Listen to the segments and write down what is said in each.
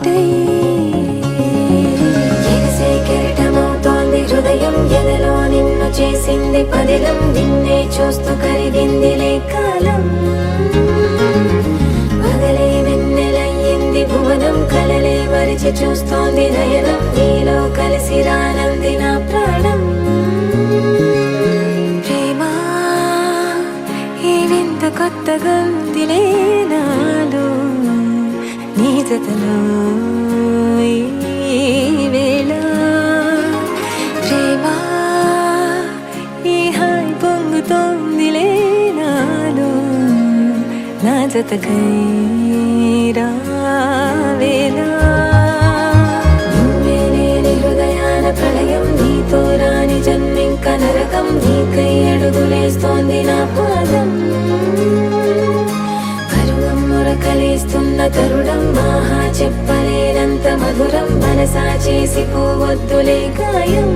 ఒకటై ఎగసే కెరటమవుతోంది హృదయం ఎదలో నిన్ను చేసింది పదిలం నిన్నే చూస్తూ కరిగిందిలే కాలం పగలే వెన్నెలయ్యింది భువనం కలలే మరిచి చూస్తోంది నయనం నీలో కలిసి రానంది నా ప్రాణం ప్రేమా ఈ వింత కొత్తగా ఉందిలే నాలో నీ జతలో ఈ వేళ ప్రేమా ఈ హాయి పొంగుతోందిలే నాలో నా జతకై రావేళ నువ్వే లేని హృదయాన ప్రళయం నీతో రాని జన్మింక నరకం నీకై అడుగులేస్తోంది నా పాదం కలిస్తున్న తరుణం మహా చెప్పలేనంత మధురం మనసా చేసి పోవద్దులే గాయం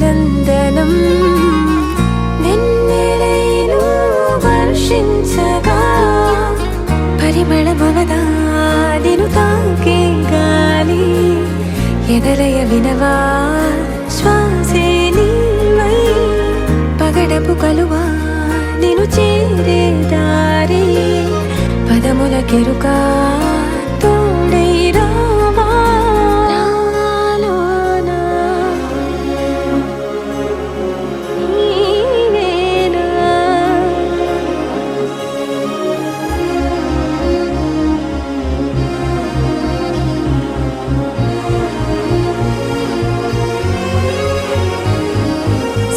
నందనం వెన్నెలైను వర్షించగా పరిమళమవదా నిను తాకే గాలి ఎదలయ వినవా శ్వాసే నీవై పగడపు కలువా నిను చేరే దారి పదముల కెరుకా తోడై రావా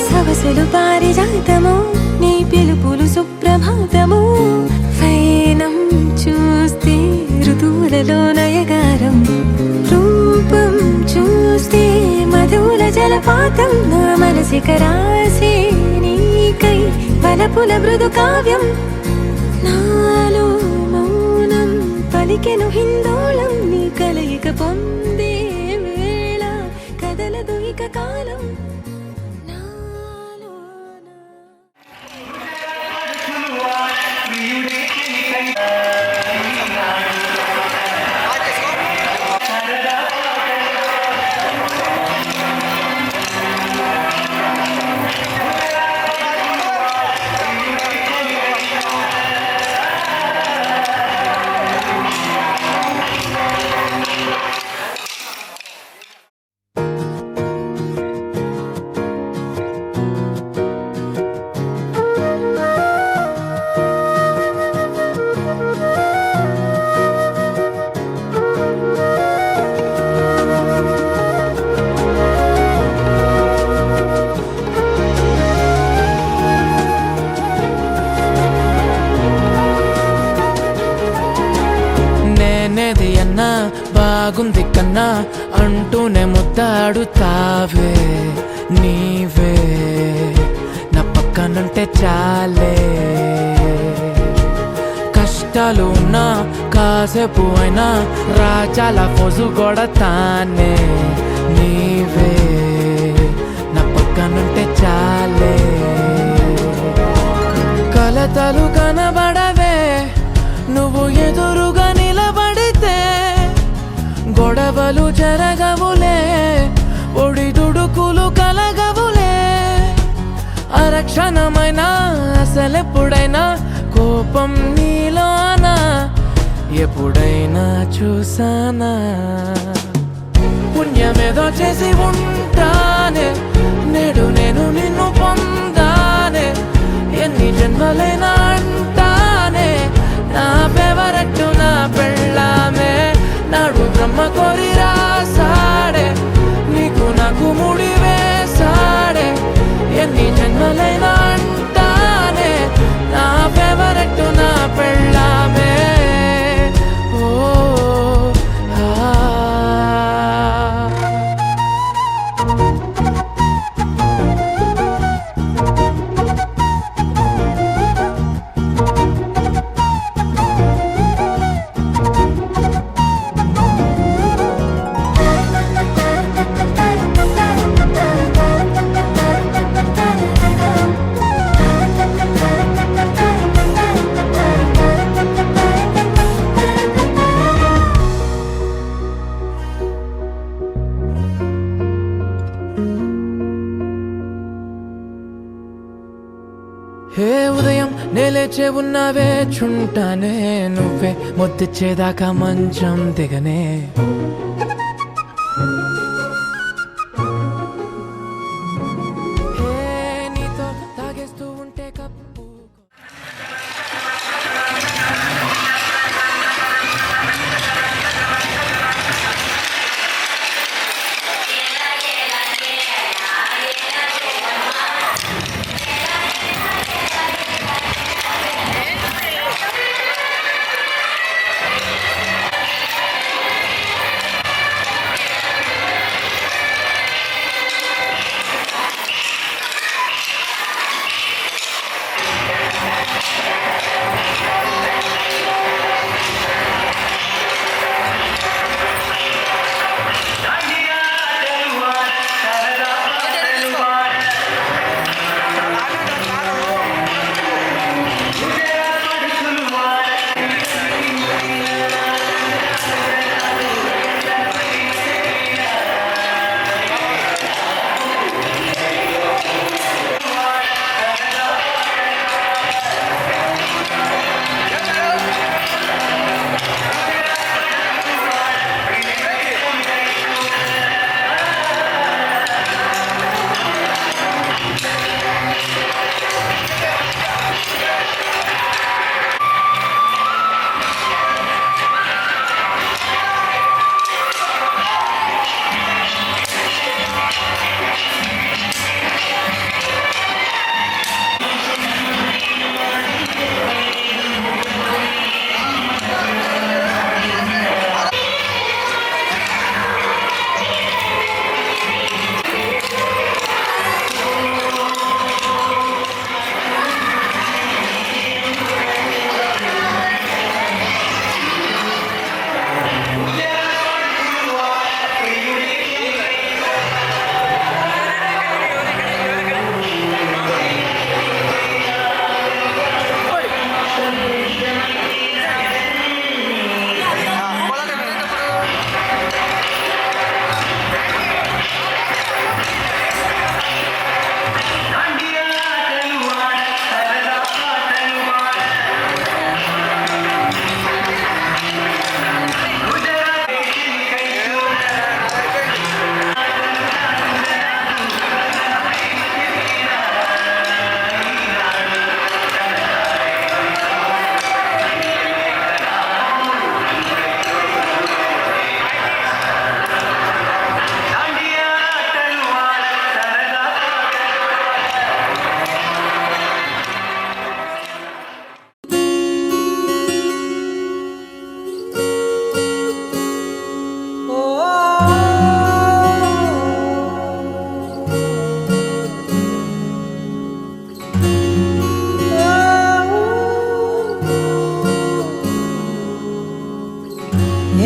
సవసులు పారిజాతము నీ పిలుపులు సుప్రభాతము ఫైనం చూస్తే ఋతువులలో నయగారం రూపం చూస్తే మధుల జలపాతం నా మనసిక రాసే నీకై వలపుల మృదు కావ్యం నాలో మౌనం పలికెను హిందోళం నీ కలయిక పొందే వేళ కదలదు ఇక కాలం బాగుంది కన్నా అంటూనే ముద్దాడుతావే నీవే నా పక్కనుంటే చాలే కష్టాలు ఉన్నా కాసేపు అయినా రాజాల ఫోజు కొడతానే నీవే నా పక్కనుంటే చాలే కలతలు కనబడవే నువ్వు ఎదురుగా నిలబడితే గొడవలు జరగవులే ఒడిదుడుకులు కలగవులే అరక్షణమైనా అసలెప్పుడైనా కోపం నీలోనా ఎప్పుడైనా చూసానా పుణ్యమేదో చేసి ఉంటానే నేడు నేను నిన్ను పొందానే ఎన్ని జన్మలైనా అంటానే నా ఫేవరెట్ నా పెళ్ళామే నాడు బ్రహ్మ కోరి రాసాడే నీకు నాకు ముడి వేసాడే ఎన్ని జన్మలైనా అంటానే నా ఫేవరెట్ నా పెళ్ళామే వేచే ఉన్నవే చుంటానే నువ్వే ముద్దిచ్చేదాకా మంచం దిగనే నీతో తాగేస్తూ ఉంటే కప్పు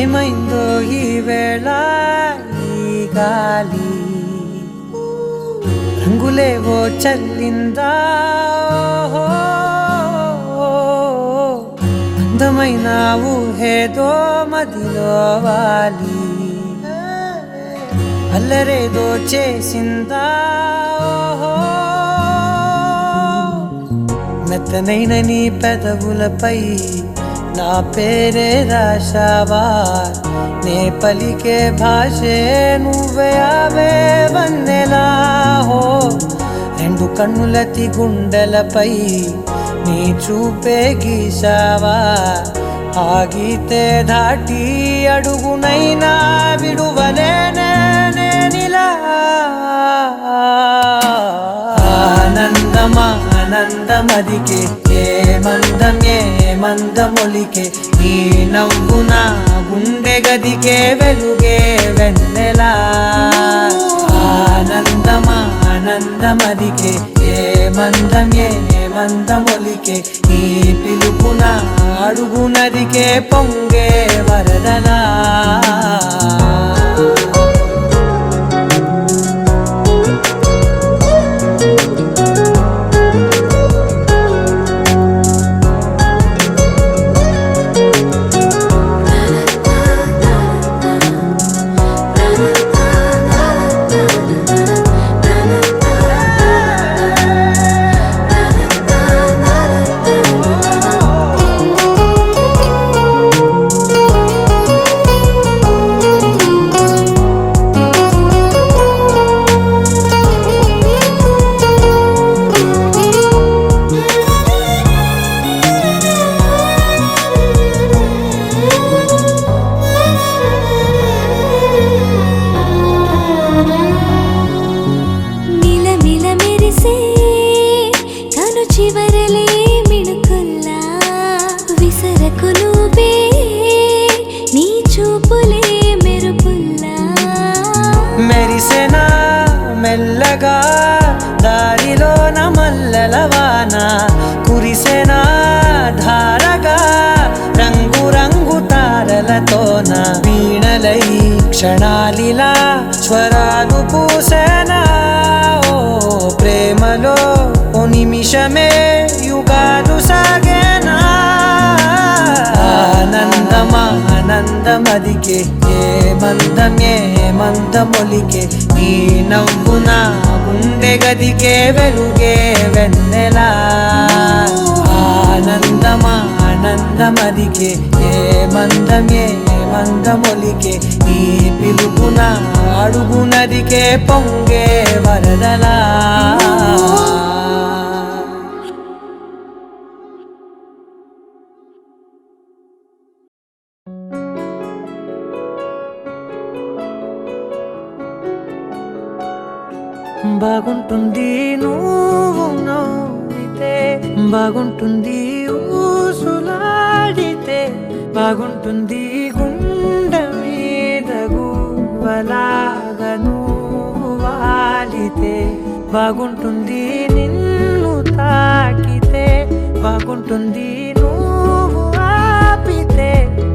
ఏమైందో ఈ వేళ ఈ గాలి రంగులేవో చల్లిందా అందమైన ఊహేదో మదిలో వాలి అల్లరేదో చేసిందా మెత్తనైన నీ పెదవులపై నా పేరే రాశావా నే పలికే భాషే నువ్వే ఆవే వన్నెలా హో రెండు కన్నులతి గుండెలపై నీ చూపే గీశావా ఆగితే దాటి అడుగునైనా విడువలేనే నేనిలా ఆనందమా ఆనందమదికే ఏ మందమొలికే నీ నవ్వున గుండె గదికే వెలుగే వెన్నెలా ఆనందమా ఆనందమదికే ఏ మందమొలికే నీ పిలుపున అడుగునదికే పొంగే వరదలా కలకు నువ్వే నీ చూపులే మెరుపుల్లా మెరిసెనా మెల్లగా దారిలోన మల్లెలవాన కురిసెనా ధారగా రంగు రంగు తారలతోన వీణలై క్షణాలిలా స్వరాలు పూసేనా ఓ ప్రేమలో ఓ నిమిషమే యుగాలు సాగేనా ఆనందమా ఆనందమదికే ఏ మందమొలికే నీ నవ్వున గుండె గదికే వెలుగే వెన్నెలా ఆనందమా ఆనందమదికే ఏ మందమొలికే నీ పిలుపున అడుగునదికే పొంగే వరదలా బాగుంటుంది నువ్వు నవ్వితే బాగుంటుంది ఊసులాడితే బాగుంటుంది గుండె మీద గువ్వలాగా నువ్వు వాలితే బాగుంటుంది నిన్ను తాకితే బాగుంటుంది నువ్వు ఆపితే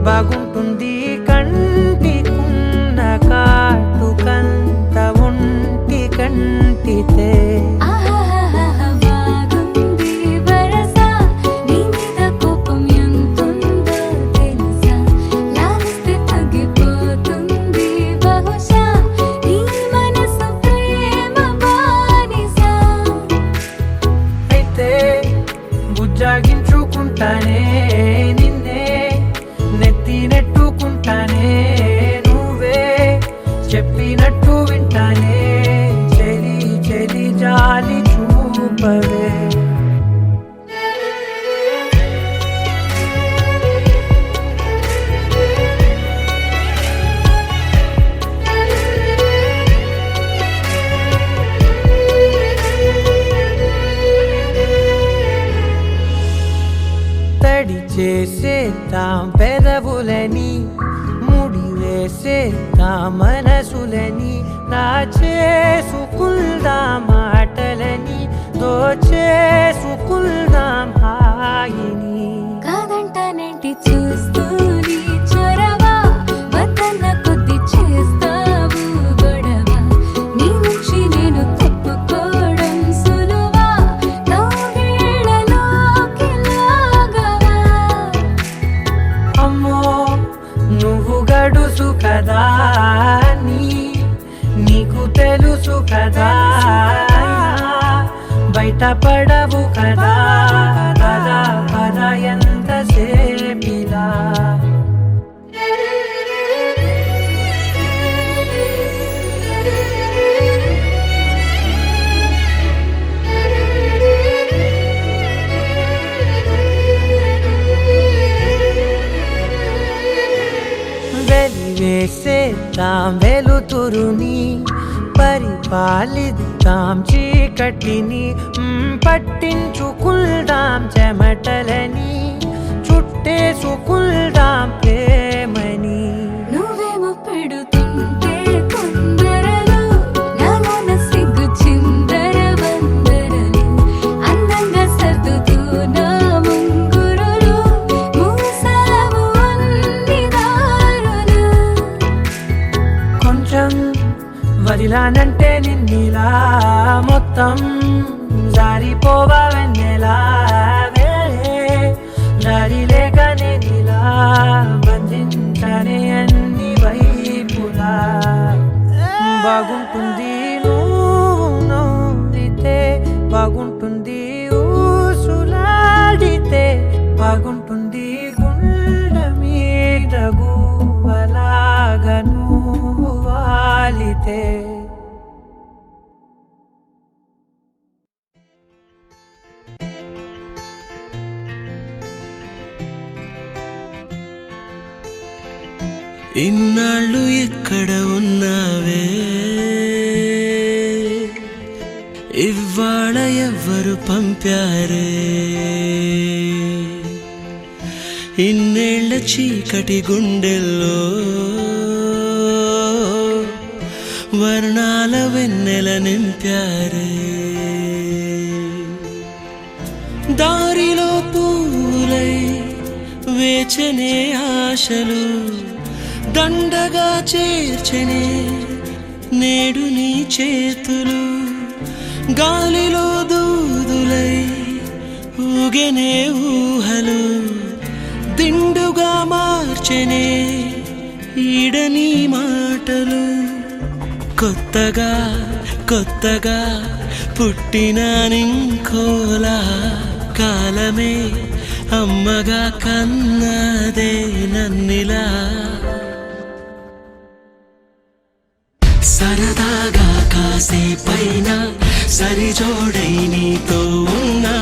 బాగుంటుంది కంటికున్న కాటుకంత ఒంటి కంటితే బాగుంది వరస నీ మీద కోపం ఎంతుందో తెలుసా లాలిస్తే తగ్గిపోతుంది బహుశా నీ మనసు ప్రేమ బానిసా అయితే బుజ్జాగించుకుంటానే నిన్నే నెత్తి నెట్టుకుంటానే నువ్వే చెప్పినట్టు వింటానే చెలి జాలి చూపవే తడి చేసేద్దాం పెదవులని ముడి వేసేద్దాం మనసులని నా చేసుకుందాం మాటలని దోచేసుకుందాం హాయిని కాదంటానేంటి చూస్తూని చొరవ వద్దన్న కొద్ది చేస్తావు గొడవ నీ నుంచి నేను తప్పుకోవడం సులువా నవ్వేళ్ళలోకి లాగవా అమ్మో నువ్వు గడుసు కదా నీకు తెలుసు కదా బయట పడవు కదా పద ఎంతసేపిలా వెలివేసేద్దాం వెలుతురుని పరిపాలిద్దాం చీకటిని పట్టించుకుందాం చెమటలని చుట్టేసుకుందాం ప్రేమని నువ్వేమో పెడుతుంటే కొందరలు నాలోన సిగ్గు చిందర వందరలు అందంగా సర్దుతూ నా ముంగురులు మూసావు అన్ని దారులు కొంచెం వదిలానంటే నిన్నిలా మొత్తం జారిపోవా వెన్నెలా దారి లేక నేనిలా బంధించనే అన్ని వైపులా బాగుంటుంది నువ్వు నవ్వితే బాగుంటుంది ఊసులాడితే బాగుంటుంది గుండె మీద గువ్వలాగా నువ్వు వాలితే ఇన్నాళ్ళు ఎక్కడ ఉన్నావే ఇవాళ ఎవ్వరు పంపారే ఇన్నేళ్ల చీకటి గుండెల్లో వర్ణాల వెన్నెల నింపారే. దారిలో పూలై వేచనే ఆశలు దండగా చేర్చనే నేడు నీ చేతులు. గాలిలో దూదులై ఊగెనే ఊహలు దిండుగా మార్చెనే ఈడని మాటలు. కొత్తగా కొత్తగా పుట్టిన నింకోలా కాలమే అమ్మగా కన్నదే నన్నిలా. సరదాగా కాసేపైన సరిజోడై నీతో ఉన్నా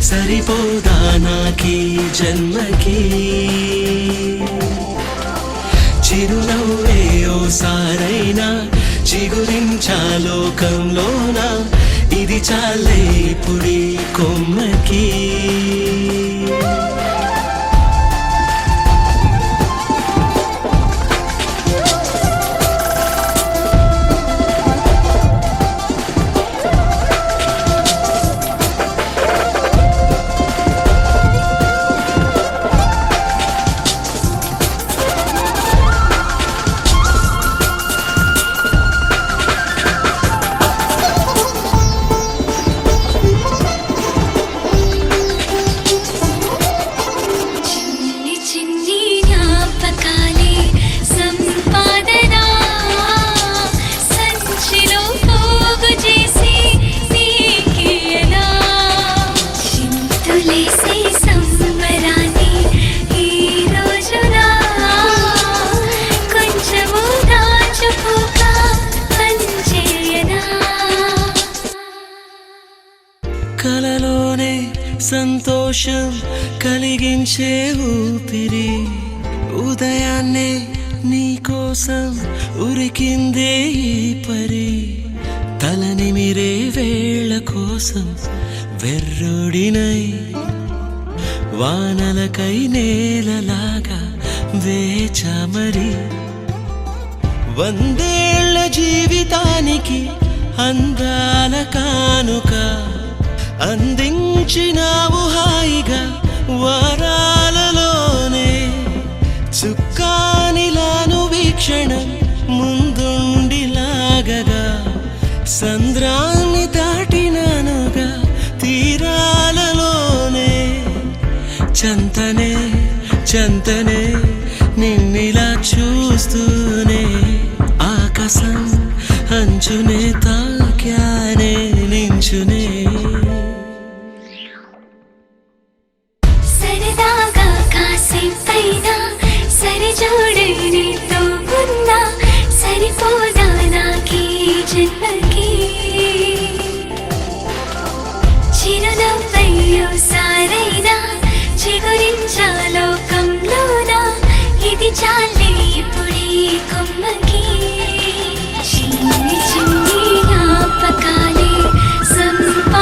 సరిపోదా నాకీ జన్మకి. చిరునవ్వే ఓసారైనా చిగురించా లోకంలోన ఇది చాలే పుడి కొమ్మకి. కలలోనే సంతోషం కలిగించే ఊపిరి ఉదయాన్నే నీకోసం ఉరికిందే ఈ పరి. తలనిమిరే వేళ కోసం వెర్రుడినై వానలకై నేలలాగా వేచా మరి. వందేళ్ల జీవితానికి అందాల కానుక అందించినావు హాయిగా వారాలలోనే. చుక్కానిలాను వీక్షణం ముందుండి లాగగా సంద్రాన్ని దాటినానుగా తీరాలలోనే. చంతనే చంతనే నిన్నిలా చూస్తూనే ఆకాశం అంచునే తాక్యానే నించునే. సరదాగా కాసేపైనా సరిజోడై నీతో ఉన్నా సరిపోదా నాకీ జన్మకి. చిరునవ్వయ్యో సారైనా చిగురించా లోకంలోన ఇది చాలే ఇప్పుడీ కొమ్మకి. చిన్ని చిన్ని జ్ఞాపకాలే సంపా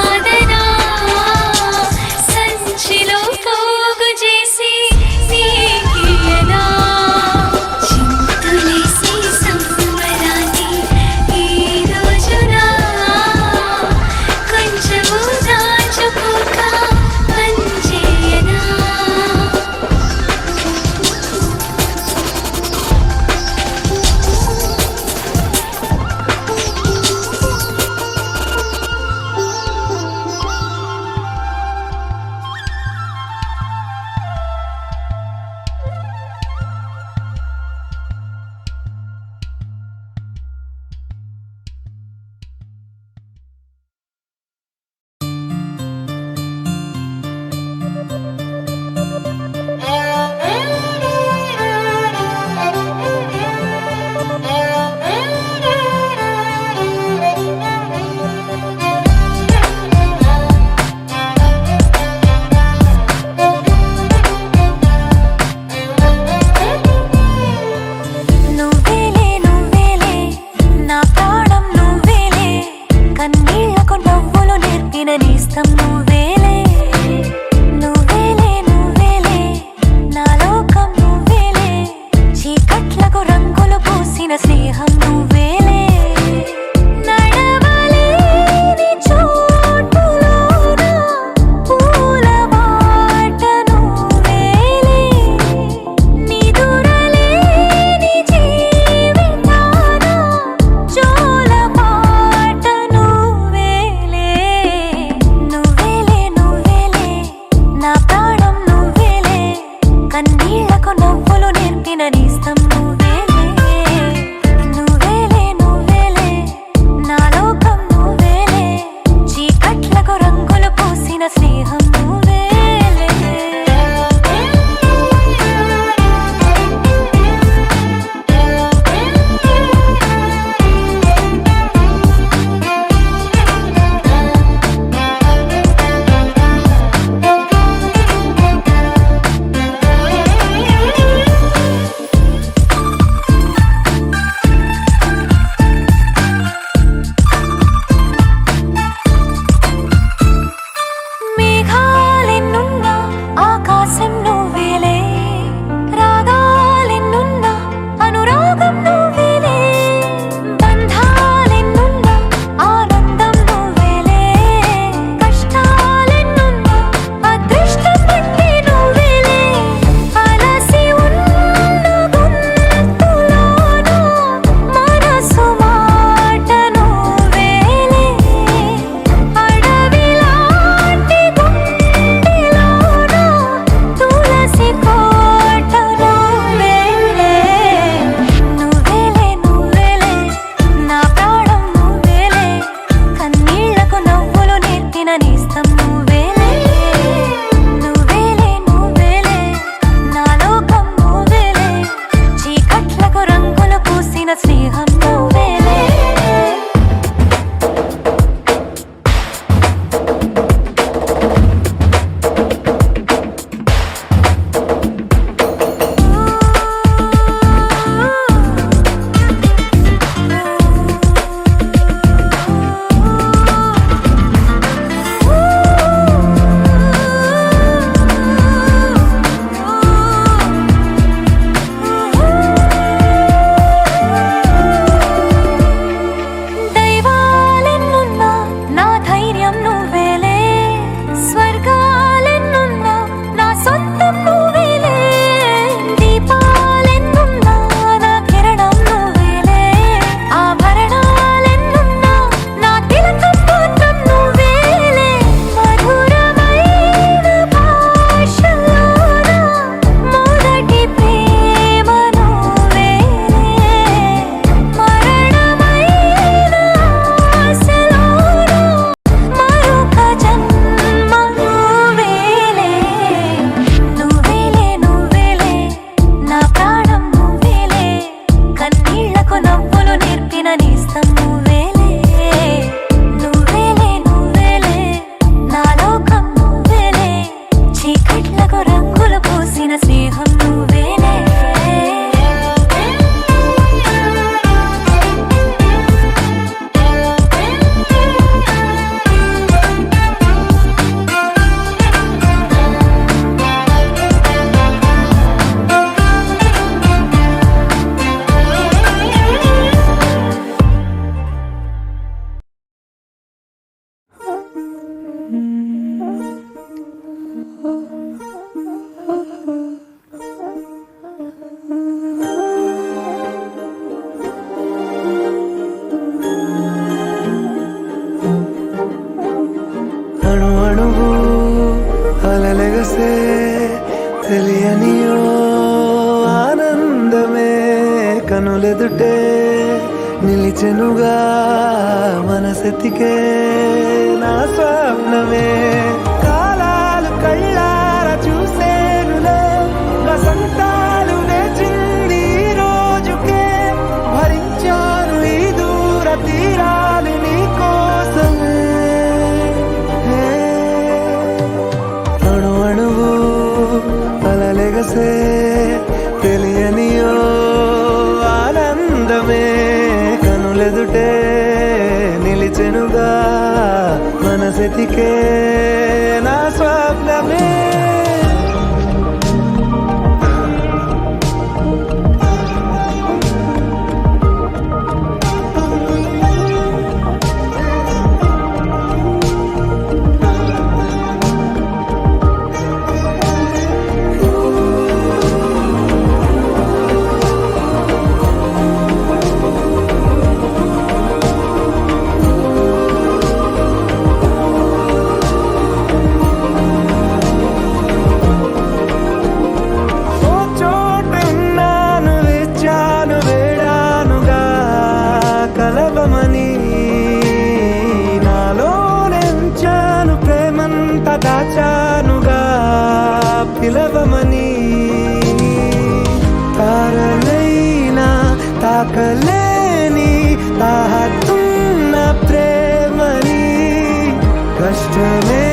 చీకట్లకు రంగులు పూసిన స్నేహం నువ్వేలే నడవలేని చోటులోన పూల బాట నువ్వేలే నిదురలేని జీవితాన జోల పాట నువ్వేలే నువ్వేలే నువ్వేలే నా ప్రాణం నువ్వేలే కన్నీళ్లకు నవ్వులు నేర్పిన నేస్తం నువ్వేలే నువ్వేలే నువ్వేలే నా లోకం నువ్వేలే చీకట్లకు రంగులు పూసిన స్నేహం నువ్వేలే మేఘాలెన్నున్నా ఆకాశం నువ్వేలే రాగాలెన్నున్నా అనురాగం నువ్వేలే బంధాలెన్నున్నా ఆనందం నువ్వేలే కష్టాలెన్నున్నా అదృష్టం అంటే నువ్వేలే అలసి ఉన్న గొంతులోన మనసు మాట నువ్వేలే అడవిలాంటి గుండెలోన తులసి కోట నువ్వేలే నువ్వేలే నువ్వేలే నా ప్రాణం నువ్వేలే కన్నీళ్లకు నవ్వులు నేర్పిన నేస్తం నువ్వేలే నువ్వేలే నువ్వేలే నా లోకం నువ్వేలే చీకట్లకు రంగులు పూసిన స్నేహం నువ్వేలే దైవాలెన్నున్నా నా ధైర్యం నువ్వేలే స్వర్గాలెన్నున్నా నా సొంతం నువ్వేలే దీపాలెన్నున్నా నా కిరణం నువ్వేలే ఆభరణాలెన్నున్నా నా తిలకం మాత్రం నువ్వేలే మధురమైన భాషలోన మొదటి ప్రేమ నువ్వేలే మరణమైన ఆశలోన మరొక జన్మ నువ్వేలే నువ్వేలే నువ్వేలే నా ప్రాణం నువ్వేలే కన్నీళ్లకు నవ్వులు నేర్పిన నేస్తం నువ్వేలే నువ్వేలే నువ్వేలే నా లోకం నువ్వేలే చీకట్లకు రంగులు పూసిన స్నేహం నువ్వేలే అణు అణువు అలలెగసే తెలియనియో ఆనందమే కనులెదుటే నిలిచెనుగా మనసెతికే నా స్వప్నమే కాలాలు కళ్ళార చూసేనులే వసంతాలు వేచింది ఈ రోజుకే భరించాను ఈ దూర తీరాలు నీ కోసమే అణు అణువు అలలెగసే తెలియనియో ఆనందమే కనులెదుటే నిలిచెనుగా మనసెతికే నా స్వప్నమే పిలవమని తారలైనా తాకలేని తాహతున్న ప్రేమని కష్టమే